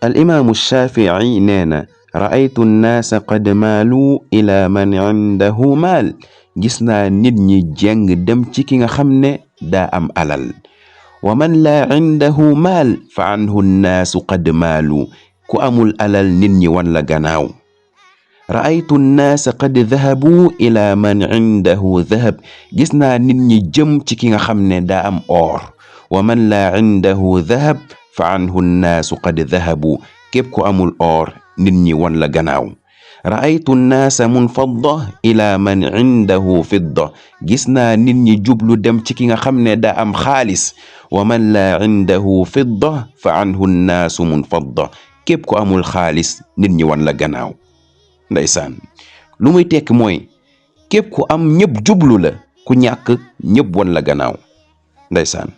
الإمام الشافعي نينا رأيت الناس قد مالوا إلى من عنده مال جسنا نبني جنگ دم تيكي خمني دا أم ألل ومن لا عنده مال فعنه الناس قد مالوا كو أمul ألل نبني وان لغناو رأيت الناس قد ذهبوا إلى من عنده ذهب جسنا نبني جم تيكي خمني دا أم أور ومن لا عنده ذهب فعنه الناس قد ذهبوا كيف كو أمul أور نبني وان لغناو رأيت الناس منفضة إلى من عنده فضة جسنا نبني جبلو دم تيكي خمني دا أم خالص ومن لا عنده فضة فعنه الناس منفضة كيف كو أمul خالص نبني وان لغناو ndeysaan lu muy tekk mooy képp ku am ñëpp jublu la ku ñàkk ñëpp won la gannaaw ndeysaan